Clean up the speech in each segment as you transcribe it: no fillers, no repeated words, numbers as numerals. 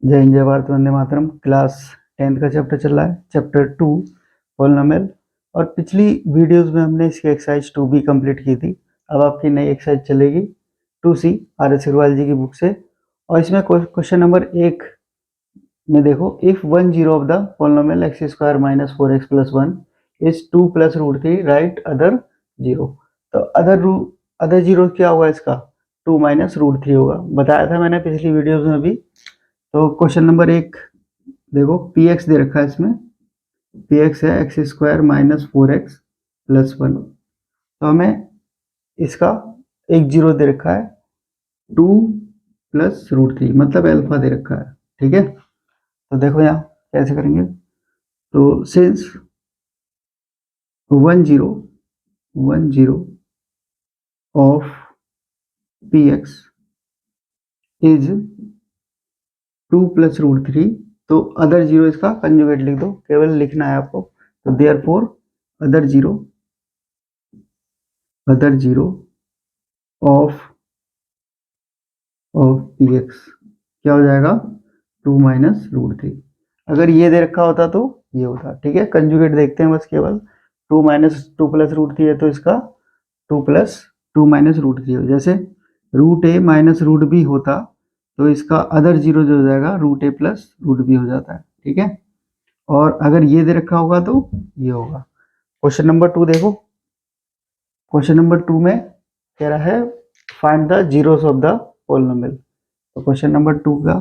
जय हिंद, जय Bharat, Vande Mataram. Class 10th का चैप्टर चल रहा है, चैप्टर 2 पॉलिनोमियल। और पिछली वीडियोस में हमने इसकी एक्सरसाइज 2B कंप्लीट की थी। अब आपकी नई एक्सरसाइज चलेगी 2C RS अग्रवाल जी की बुक से। और इसमें क्वेश्चन नंबर 1 में देखो, if one zero of the polynomial x square minus 4x plus 1 is 2 plus root 3, right other zero. तो अदर जीरो क्या होगा इसका? 2 माइनस रूट 3 होगा, बताया था मैंने पिछली वीडियोज में भी। तो क्वेश्चन नंबर 1 देखो, पी एक्स दे रखा है इसमें, पी एक्स है x square minus 4x plus 1। तो हमें इसका एक जीरो दे रखा है, 2 प्लस रूट 3, मतलब अल्फा दे रखा है। ठीक है, तो देखो यहाँ कैसे करेंगे। तो since 1 0 of p x is 2 plus root 3, तो अदर जीरो इसका कंजुगेट लिख दो, केवल लिखना है आपको। तो therefore other zero of p x क्या हो जाएगा? 2 माइनस रूट 3। अगर ये दे रखा होता तो ये होता। ठीक है, कंजुगेट देखते हैं बस केवल। 2 माइनस 2 प्लस रूट 3 है तो इसका 2 माइनस रूट 3 हो। जैसे रूट ए माइनस रूट बी होता तो इसका अदर जीरो जो हो जाएगा रूट ए प्लस रूट बी हो जाता है। ठीक है, और अगर ये दे रखा होगा तो ये होगा। क्वेश्चन नंबर 2 देखो, क्वेश्चन नंबर 2 में कह रहा है find the zeros of the polynomial. तो क्वेश्चन नंबर 2 का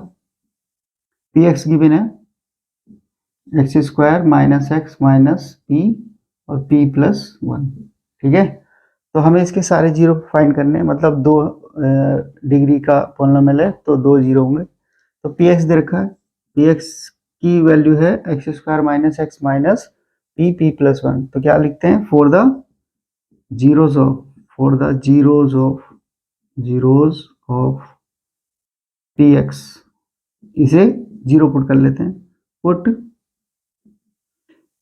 पी एक्स गिवन है x square minus x minus P और पी प्लस 1। ठीक है, तो हमें इसके सारे जीरो फाइंड करने हैं, मतलब 2 डिग्री का पॉलिनोमियल है तो 2 जीरो होंगे। तो पी एक्स दे रखा है, पी एक्स की वैल्यू है x square minus x minus p p plus 1। तो क्या लिखते हैं? For the zeros of p x, इसे जीरो पुट कर लेते हैं। Put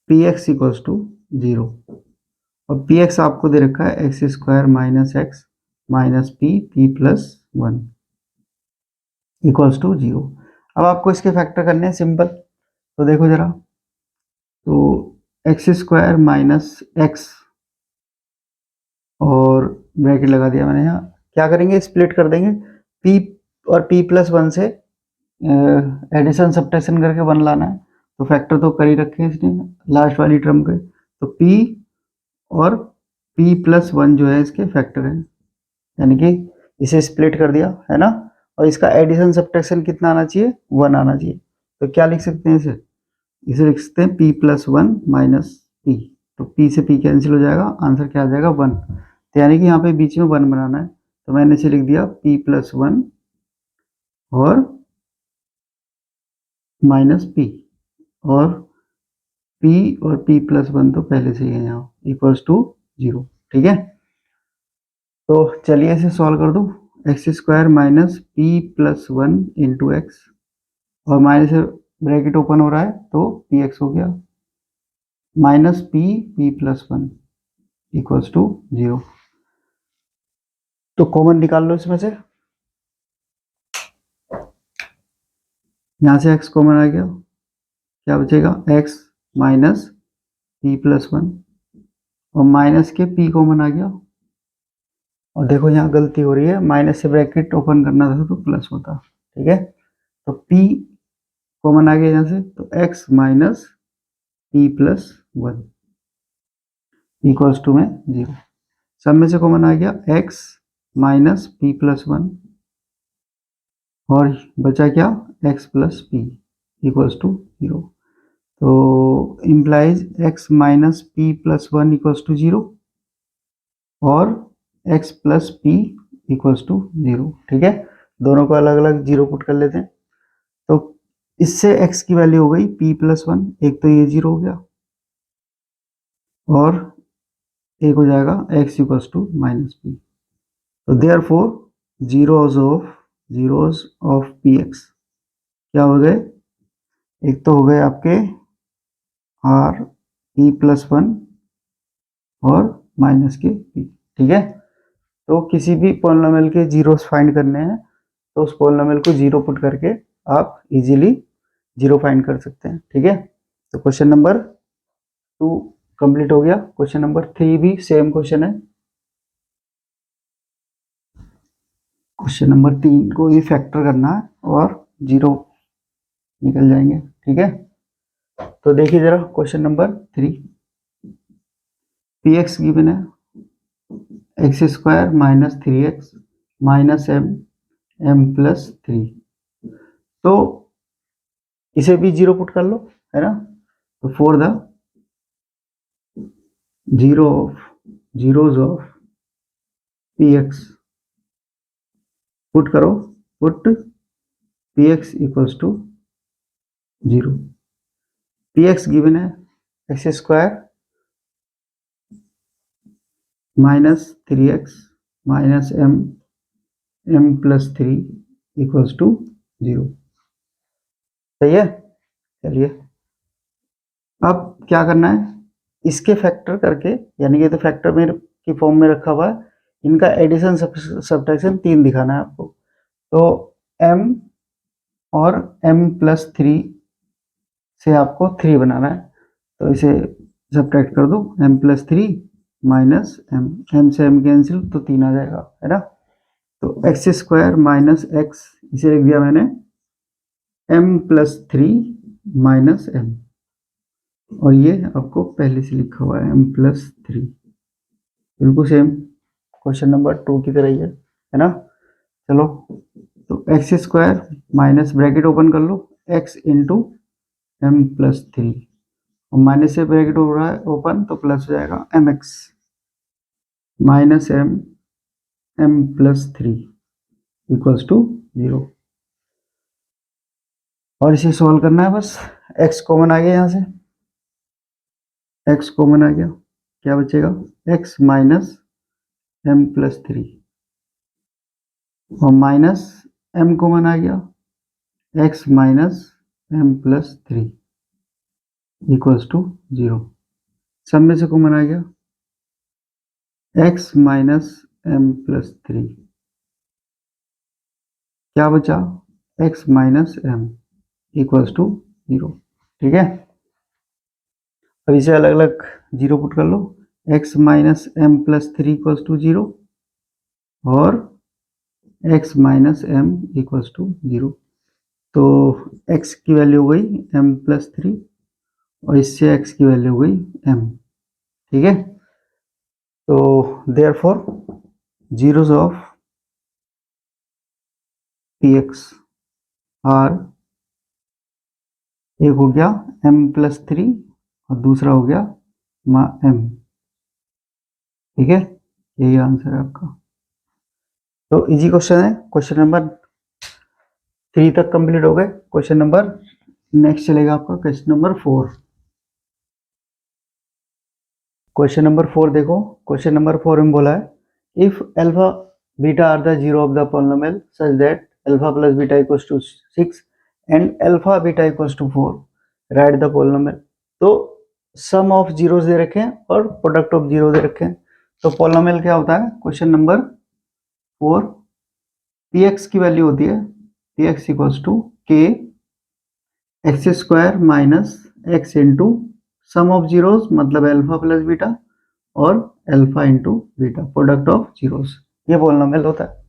p x equals to zero, और पी एक्स आपको दे रखा है x square minus x minus p p plus 1 equals to zero. अब आपको इसके फैक्टर करने हैं सिंपल। तो देखो जरा, तो एक्स स्क्वायर माइनस एक्स और ब्रैकेट लगा दिया मैंने यहाँ। क्या करेंगे? स्प्लिट कर देंगे। पी और पी प्लस 1 से एडिशन सब्ट्रैक्शन करके 1 लाना है। तो फैक्टर तो कर ही रखे हैं इसने लास्ट वाली टर्म के। तो पी और पी प्लस 1 जो है इसके फैक्टर हैं, यानी कि इसे स्प्लिट कर दिया है ना। और इसका एडिशन सब्ट्रैक्शन कितना आना चाहिए? 1 आना चाहिए। तो क्या लिख सकते हैं इसे लिख सकते हैं पी प्लस 1 माइनस पी। तो पी से पी कैंसिल हो जाएगा, आंसर क्या आ जाएगा? 1। तो यानी कि यहाँ पे बीच में 1 बनाना है। तो मैंने इसे लिख दिया पी प्लस 1 और माइनस पी, और p और p प्लस 1 तो पहले से ही है यहाँ, इक्वल्स टू 0। ठीक है, तो चलिए इसे सॉल्व कर दो। X square minus p plus 1 into x, और माइनस से ब्रैकेट ओपन हो रहा है तो पी एक्स हो गया, minus p p plus 1 equals to 0। तो कॉमन निकाल लो इसमें से। यहाँ से x कॉमन आ गया, क्या बचेगा? x माइनस पी प्लस 1, और माइनस के p कॉमन आ गया। और देखो यहाँ गलती हो रही है, माइनस से ब्रैकेट ओपन करना था तो प्लस होता। ठीक है, तो p कॉमन आ गया यहाँ से, तो x minus p plus 1 equals to में 0। सब में से कॉमन आ गया x माइनस पी प्लस 1, और बचा क्या? x plus p equals to 0। तो implies x minus p plus 1 equals to 0 और x plus p equals to 0। ठीक है, दोनों को अलग अलग 0 पुट कर लेते हैं। तो इससे x की वैल्यू हो गई p प्लस 1, एक तो ये 0 हो गया, और एक हो जाएगा x equals to minus p. तो therefore zeros of p x क्या हो गए? एक तो हो गए आपके r p प्लस 1 और माइनस के p। ठीक है, तो किसी भी पॉलिनोमियल के जीरोस फाइंड करने हैं तो उस पॉलिनोमियल को 0 पुट करके आप इजीली 0 फाइंड कर सकते हैं। ठीक है, तो क्वेश्चन नंबर 2 कंप्लीट हो गया। क्वेश्चन नंबर 3 भी सेम क्वेश्चन है। क्वेश्चन नंबर 3 को भी फैक्टर करना है और 0 निकल जाएंगे। ठीक है, तो देखिए जरा question number 3, p x given है x square minus 3x minus m plus 3। तो इसे भी 0 पुट कर लो, है ना। तो for the zeros of p x put करो, put p x equals to 0। P x given है x square minus 3x minus m plus 3 equals to 0। सही है। चलिए अब क्या करना है, इसके फैक्टर करके, यानी कि तो फैक्टर में की फॉर्म में रखा हुआ है, इनका एडिशन सब्ट्रैक्शन 3 दिखाना है आपको। तो m और m प्लस 3 से आपको 3 बनाना है, तो इसे सब्ट्रैक्ट कर दो, m प्लस 3 माइनस m से m कैंसिल, तो 3 आ जाएगा, है ना। तो एक्स स्क्वायर माइनस एक्स, इसे लिख दिया मैंने m प्लस 3 माइनस m, और ये आपको पहले से लिखा हुआ है m प्लस 3, बिल्कुल सेम क्वेश्चन नंबर 2 की तरह ही है ना। चलो, तो x square minus bracket open कर लो x इंटू एम प्लस 3, और माइनस से ब्रैकेट हो रहा है ओपन, तो प्लस हो जाएगा m x minus m plus 3 equals to 0। और इसे सॉल्व करना है बस। x कॉमन आ गया, यहाँ से x कॉमन आ गया, क्या बचेगा x माइनस एम प्लस 3, और माइनस m कॉमन आ गया, x minus m plus 3 equals to 0। सब में से कॉमन आ गया x माइनस एम प्लस 3, क्या बचा x minus m equals to 0। ठीक है, अब इसे अलग अलग 0 पुट कर लो, x minus m plus 3 equals to 0 और x minus m equals to 0। तो x की वैल्यू हो गई m प्लस 3 और इससे x की वैल्यू हो गई m। ठीक है, तो therefore zeros of p x are, एक हो गया m प्लस 3 और दूसरा हो गया m। ठीक है, यही आंसर है आपका। तो इजी क्वेश्चन है। क्वेश्चन नंबर 3 तक कंप्लीट हो गए। क्वेश्चन नंबर नेक्स्ट चलेगा आपका क्वेश्चन नंबर 4। क्वेश्चन नंबर 4 देखो, क्वेश्चन नंबर 4 में बोला है if alpha beta are the zero of the polynomial such that alpha plus beta equals to 6 and alpha beta equals to 4 write the polynomial. तो sum of zeros दे रखे हैं और product of zero दे रखे हैं। तो पॉलिनोमियल क्या होता है, क्वेश्चन नंबर 4, पी एक्स की वैल्यू होती है p x equals to k x square minus x into sum of zeros, मतलब अल्फा प्लस बीटा, और alpha into beta, product of zeros, ये पॉलिनोमियल होता है।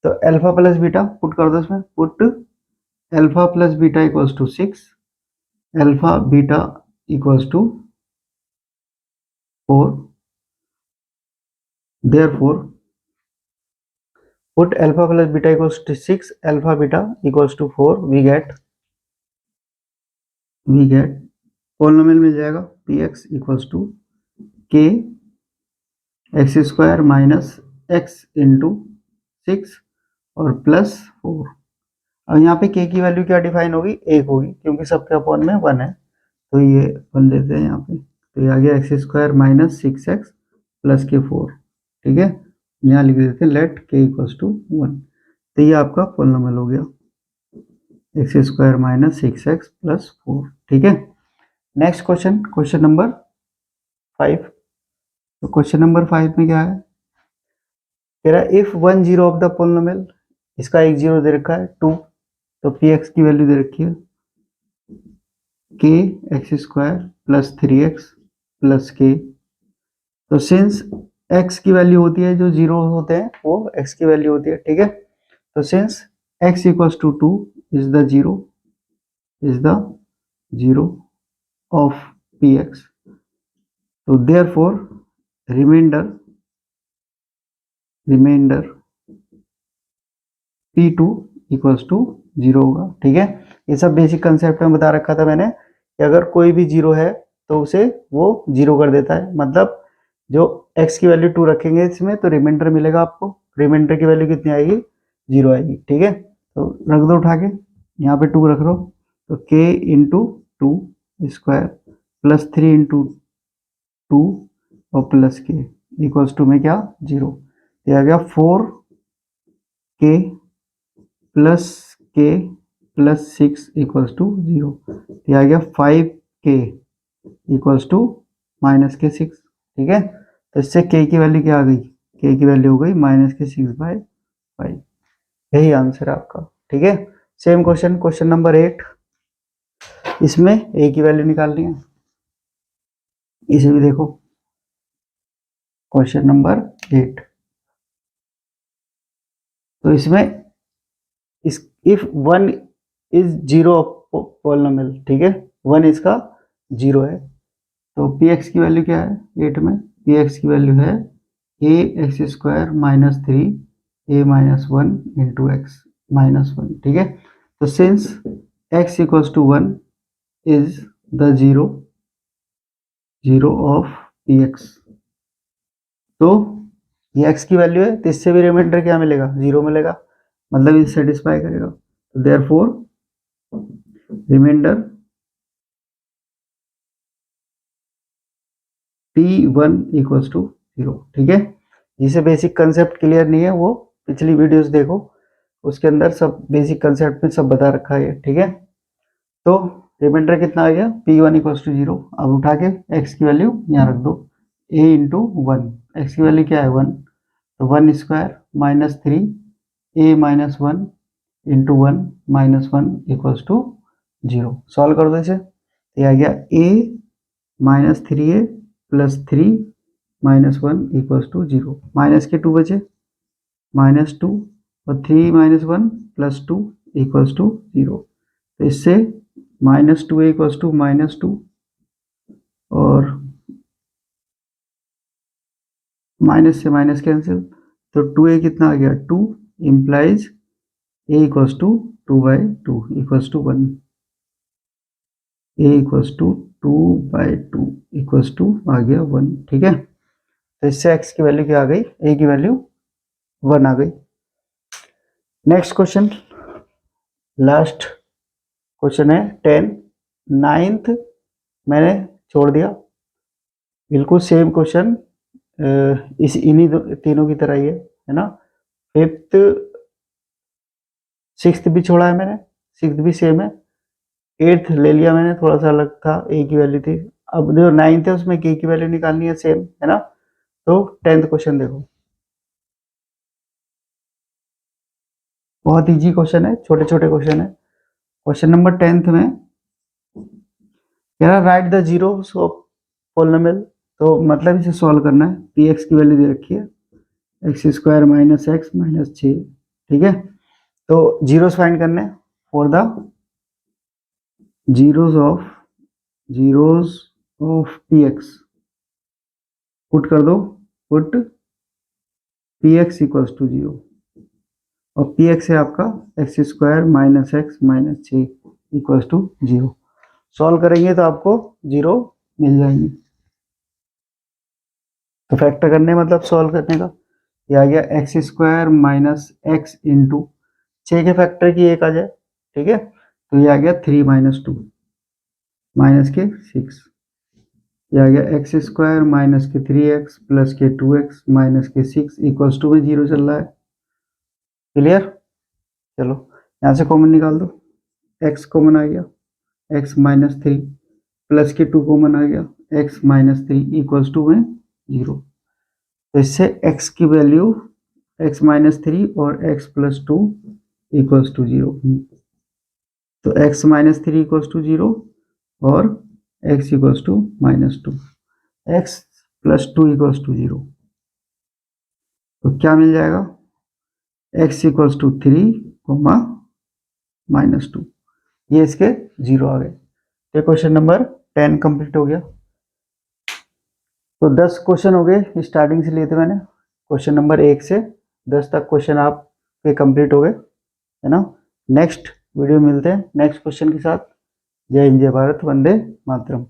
तो अल्फा प्लस बीटा पुट कर दो इसमें, put alpha plus beta equals to 6, alpha beta equals to 4, therefore put alpha plus beta equals to 6, alpha beta equals to 4, we get polynomial मिल जाएगा px equals to k x square minus x into 6 और plus 4। अब यहाँ पे k की value क्या define होगी, 1 होगी, क्योंकि सबके अपॉन में 1 है, तो ये 1 लेते हैं यहाँ पे। तो ये आ गया x square minus 6x plus के 4। ठीक है, यहाँ लिख देते हैं लेट k इक्वल्स टू 1। तो ये आपका पॉलिनोमियल हो गया x square minus 6x plus 4। ठीक है, नेक्स्ट क्वेश्चन, क्वेश्चन नंबर 5। तो क्वेश्चन नंबर 5 में क्या है, कह रहा है if one zero of the polynomial, इसका एक जीरो दे रखा है 2, तो पी एक्स की वैल्यू दे रखी है के x square plus 3x plus के। तो सिंस x की वैल्यू होती है, जो जीरो होते हैं वो x की वैल्यू होती है, ठीक है। तो since x equals to 2 is the zero of px, तो therefore remainder p2 equals to 0 होगा, ठीक है। ये सब बेसिक कंसेप्ट में बता रखा था मैंने कि अगर कोई भी जीरो है तो उसे वो जीरो कर देता है, मतलब जो x की वैल्यू 2 रखेंगे इसमें तो रिमाइंडर मिलेगा आपको। रिमाइंडर की वैल्यू कितनी आएगी? 0 आएगी, ठीक है। तो रख दो उठा के, यहाँ पे 2 रख लो, तो k into 2 square plus 3 into 2 और प्लस के इक्वल्स टू में क्या? 0। ये आ गया 4k प्लस 6 इक्वल्स टू 0। ये आ गया 5k इक्वल्स टू माइनस के 6, ठीक है। तो इससे k की वैल्यू क्या आ गई? k की वैल्यू हो गई माइनस के 6/5। यही आंसर है आपका, ठीक है। सेम क्वेश्चन नंबर 8, इसमें a की वैल्यू निकालनी है। इसे भी देखो, क्वेश्चन नंबर 8। तो इसमें इफ 1 इज जीरो पॉलिनोमियल, ठीक है, 1 इसका जीरो है, तो पी एक्स की वैल्यू क्या है 8 में? पी एक्स की वैल्यू है a x square minus 3 a minus 1 into x minus 1, ठीक है। तो since x equals to 1 is the zero of p x, तो ये एक्स की वैल्यू है, तो इससे भी रिमाइंडर क्या मिलेगा? 0 मिलेगा, मतलब ये सेटिस्फाई करेगा। तो therefore reminder P1 equals to 0, ठीक है। जिसे बेसिक कंसेप्ट क्लियर नहीं है वो पिछली वीडियोस देखो, उसके अंदर सब बेसिक कंसेप्ट में सब बता रखा है, ठीक है। तो रिमाइंडर कितना आ गया? P1 equals to 0। अब उठा के x की वैल्यू यहाँ रख दो, a इंटू 1, एक्स की वैल्यू क्या है? 1, तो 1 square minus 3 a minus 1 into 1 minus 1 equals to 0। Solve कर दो इसे, ये आ गया a minus 3a plus 3 minus 1 equals to 0। Minus के 2 बचे, माइनस 2 और 3 माइनस 1 प्लस 2 इक्वल्स टू 0। तो इससे minus 2a equals to minus 2 और माइनस से माइनस कैंसिल, तो 2a कितना आ गया? 2 implies a equals to 2/2 equals to 1। a equals to 2/2 equals to आ गया 1, ठीक है। तो इससे x की वैल्यू क्या आ गई? a की वैल्यू 1 आ गई। नेक्स्ट क्वेश्चन, लास्ट क्वेश्चन है 10, 9th मैंने छोड़ दिया, बिल्कुल सेम क्वेश्चन इस इन्हीं तीनों की तरह ही है ना। 5th 6th भी छोड़ा है मैंने, 6th भी सेम है, 8th ले लिया मैंने, थोड़ा सा अलग था, a की वैल्यू थी। अब जो 9th है उसमें k की वैल्यू निकालनी है, सेम है ना। तो 10th क्वेश्चन देखो, बहुत इजी क्वेश्चन है, छोटे छोटे क्वेश्चन है। क्वेश्चन नंबर 10th में कह रहा right the zeros of polynomial, तो मतलब इसे सॉल्व करना है। पी एक्स की वैल्यू दे रखी है x square minus x minus 6, ठीक है। तो जीरोस फाइंड करने for the zeros of p x, put कर दो, put p x equals to 0 और पी एक्स है आपका x square minus x minus 6 equals to 0। Solve करेंगे तो आपको 0 मिल जाएंगे। तो फैक्टर करने मतलब सॉल्व करने का, ये आ गया x square minus x into 6 के फैक्टर की 1 आ जाए, ठीक है। तो ये आ गया 3 माइनस 2 माइनस के 6, ये आ गया एक्स स्क्वायर माइनस के 3x प्लस के 2x माइनस के 6 इक्वल्स टू में 0 चल रहा है। क्लियर? चलो यहाँ से कॉमन निकाल दो, x कॉमन आ गया, x माइनस 3 प्लस के 2 कॉमन आ गया, x माइनस 3 इक्वल्स टू में 0। तो इससे x की वैल्यू x माइनस 3 और x प्लस 2 इक्वल्स टू 0। तो x minus three equals to 0 और x equals to minus two, x plus two equals to 0। तो क्या मिल जाएगा, x equals to 3 comma minus two, ये इसके 0 आ गए। तो क्वेश्चन नंबर 10 कंप्लीट हो गया। तो 10 क्वेश्चन हो गए, स्टार्टिंग से लिए थे मैंने, क्वेश्चन नंबर 1 से 10 तक क्वेश्चन आपके कंप्लीट हो गए, है ना। नेक्स्ट वीडियो मिलते हैं नेक्स्ट क्वेश्चन के साथ। जय हिंद, जय भारत, वंदे मातरम।